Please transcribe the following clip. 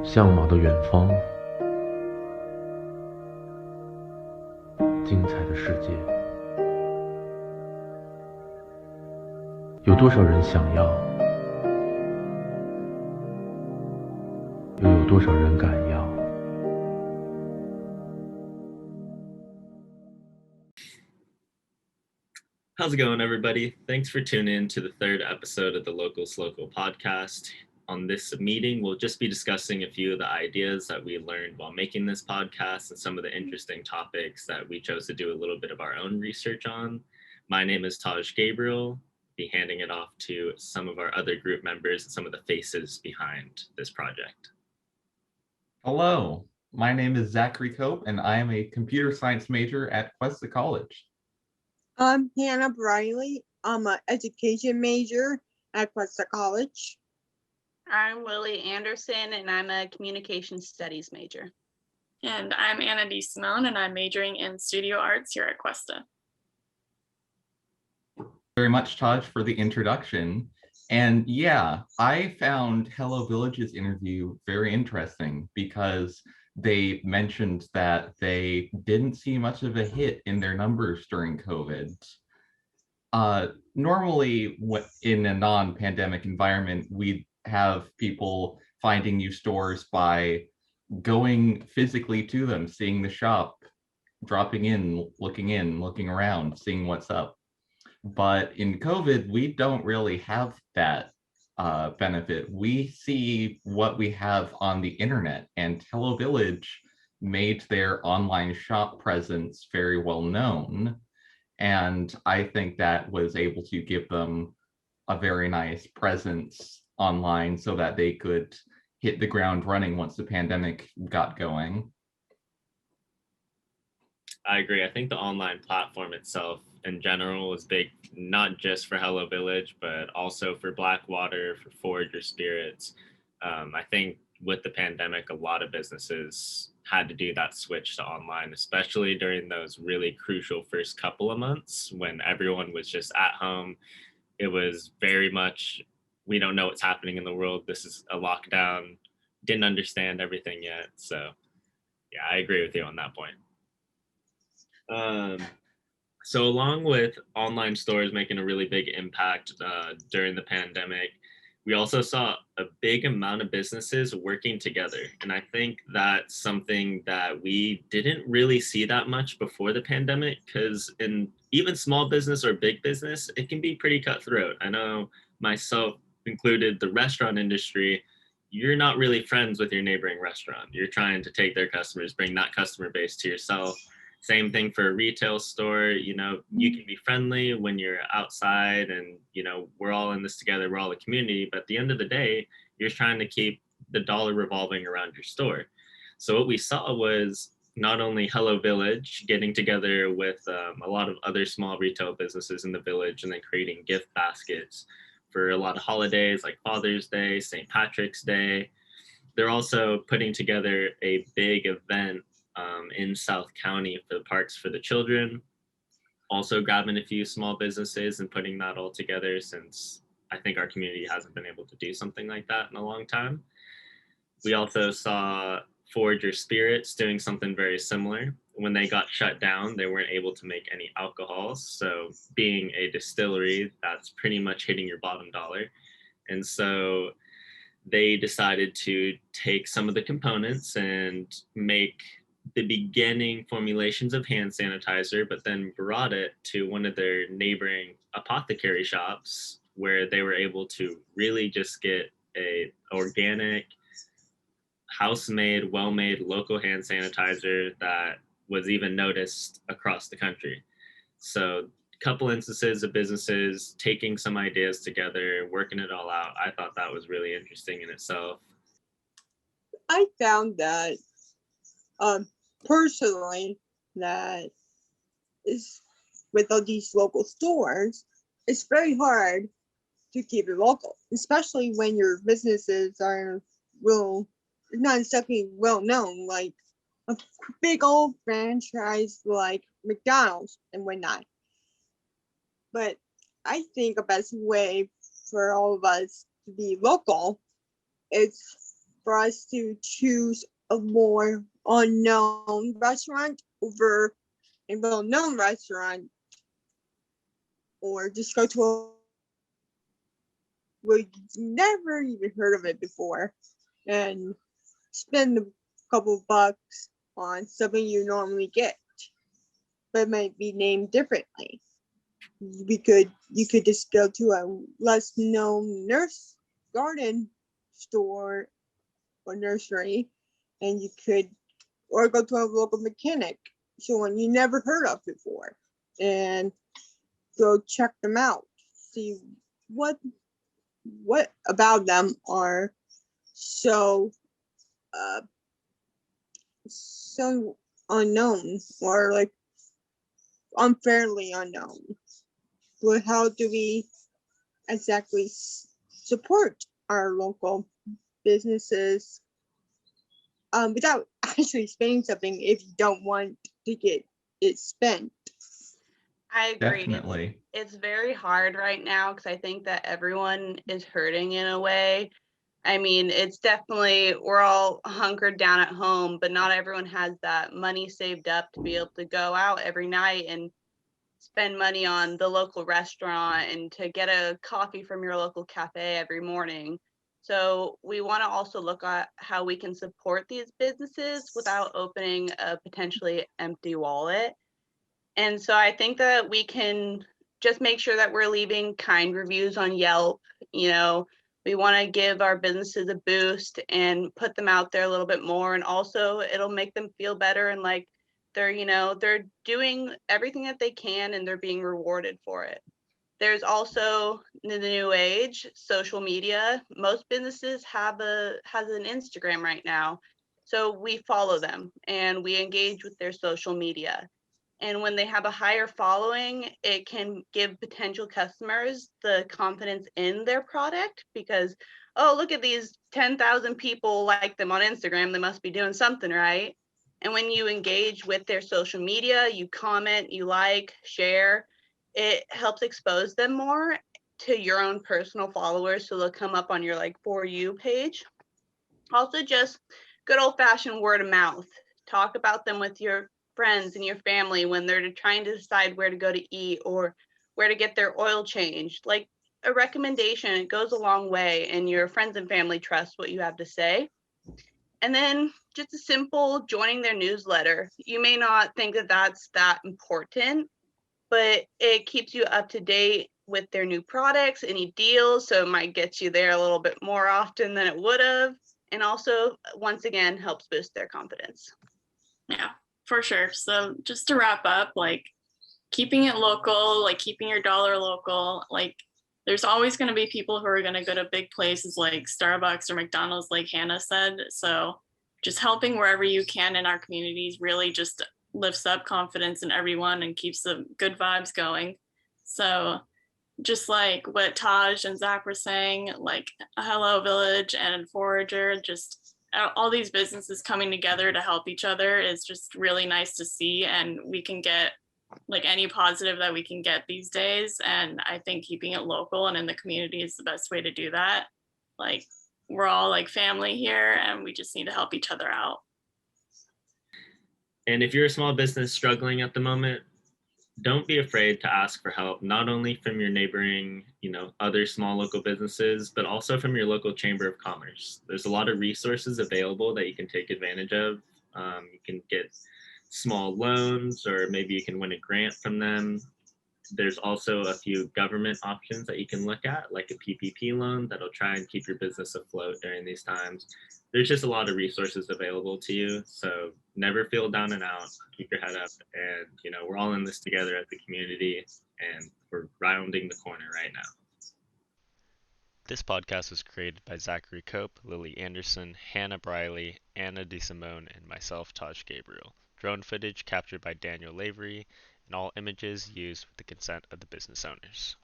向往的远方，精彩的世界，有多少人想要，又有多少人敢要？How's it going, everybody? Thanks for tuning in to the third episode of the SloCal podcast. On this meeting, we'll just be discussing a few of the ideas that we learned while making this podcast and some of the interesting topics that we chose to do a little bit of our own research on. My name is Gabriel. Be handing it off to some of our other group members and some of the faces behind this project. Hello, my name is Zachary Cope, and I am a computer science major at Cuesta College. I'm Hannah Briley. I'm an education major at Cuesta College. I'm Lily Andersen, and I'm a communication studies major. And I'm Anna Disimone, and I'm majoring in studio arts here at Cuesta. Very much, Taj, for the introduction. And yeah, I found Hello Village's interview very interesting because they mentioned that they didn't see much of a hit in their numbers during COVID. Normally, in a non-pandemic environment, we have people finding new stores by going physically to them, seeing the shop, dropping in, looking around, seeing what's up. But in COVID, we don't really have that benefit. We see what we have on the internet, and Hello Village made their online shop presence very well known. And I think that was able to give them a very nice presence online so that they could hit the ground running once the pandemic got going. I agree. I think the online platform itself in general is big, not just for Hello Village, but also for Blackwater, for Forager Spirits. I think with the pandemic, a lot of businesses had to do that switch to online, especially during those really crucial first couple of months when everyone was just at home. It was very much, we don't know what's happening in the world. This is a lockdown. Didn't understand everything yet. So yeah, I agree with you on that point. So along with online stores making a really big impact during the pandemic, we also saw a big amount of businesses working together. And I think that's something that we didn't really see that much before the pandemic, because in even small business or big business, it can be pretty cutthroat. I know myself included, the restaurant industry, you're not really friends with your neighboring restaurant. You're trying to take their customers, bring that customer base to yourself. Same thing for a retail store. You know, you can be friendly when you're outside and, you know, we're all in this together, we're all a community, but at the end of the day, you're trying to keep the dollar revolving around your store. So what we saw was not only Hello Village getting together with a lot of other small retail businesses in the village and then creating gift baskets for a lot of holidays like Father's Day, St. Patrick's Day. They're also putting together a big event in South County for the Parks for the Children. Also grabbing a few small businesses and putting that all together, since I think our community hasn't been able to do something like that in a long time. We also saw Forager Spirits doing something very similar. When they got shut down, they weren't able to make any alcohols. So being a distillery, that's pretty much hitting your bottom dollar. And so they decided to take some of the components and make the beginning formulations of hand sanitizer, but then brought it to one of their neighboring apothecary shops where they were able to really just get a organic, house-made, well-made local hand sanitizer that was even noticed across the country. So a couple instances of businesses taking some ideas together, working it all out. I thought that was really interesting in itself. I found that personally that is with all these local stores, it's very hard to keep it local, especially when your businesses are not exactly well known, like a big old franchise like McDonald's and whatnot. But I think the best way for all of us to be local is for us to choose a more unknown restaurant over a well-known restaurant, or just go to a where you've never even heard of it before and spend a couple bucks on something you normally get, but it might be named differently. You could just go to a less known nurse garden store or nursery, and or go to a local mechanic, someone you never heard of before, and go check them out, see what about them are so so unknown, or like unfairly unknown. But how do we exactly support our local businesses without actually spending something if you don't want to get it spent? I agree. Definitely. It's very hard right now because I think that everyone is hurting in a way. I mean, it's definitely, we're all hunkered down at home, but not everyone has that money saved up to be able to go out every night and spend money on the local restaurant and to get a coffee from your local cafe every morning. So we want to also look at how we can support these businesses without opening a potentially empty wallet. And so I think that we can just make sure that we're leaving kind reviews on Yelp. You know, we want to give our businesses a boost and put them out there a little bit more. And also it'll make them feel better and like they're doing everything that they can and they're being rewarded for it. There's also the new age, social media. Most businesses has an Instagram right now. So we follow them and we engage with their social media. And when they have a higher following, it can give potential customers the confidence in their product because, oh, look at these 10,000 people like them on Instagram. They must be doing something right. And when you engage with their social media, you comment, you like, share, it helps expose them more to your own personal followers. So they'll come up on your like For You page. Also, just good old fashioned word of mouth. Talk about them with your friends and your family when they're trying to decide where to go to eat or where to get their oil changed. Like a recommendation, it goes a long way, and your friends and family trust what you have to say. And then just a simple joining their newsletter. You may not think that that's that important, but it keeps you up to date with their new products, any deals. So it might get you there a little bit more often than it would have. And also, once again, helps boost their confidence. Yeah, for sure. So just to wrap up, like keeping it local, like keeping your dollar local, like there's always going to be people who are going to go to big places like Starbucks or McDonald's, like Hannah said. So just helping wherever you can in our communities really just lifts up confidence in everyone and keeps the good vibes going. So just like what Taj and Zach were saying, like a Hello Village and Forager, just all these businesses coming together to help each other is just really nice to see. And we can get like any positive that we can get these days. And I think keeping it local and in the community is the best way to do that. Like we're all like family here and we just need to help each other out. And if you're a small business struggling at the moment, don't be afraid to ask for help, not only from your neighboring, other small local businesses, but also from your local chamber of commerce. There's a lot of resources available that you can take advantage of. You can get small loans, or maybe you can win a grant from them. There's also a few government options that you can look at, like a PPP loan that'll try and keep your business afloat during these times. There's just a lot of resources available to you. So never feel down and out, keep your head up. And, we're all in this together as a community, and we're rounding the corner right now. This podcast was created by Zachary Cope, Lily Andersen, Hannah Briley, Anna Disimone, and myself, Taj Gabriel. Drone footage captured by Daniel Lavery, and all images used with the consent of the business owners.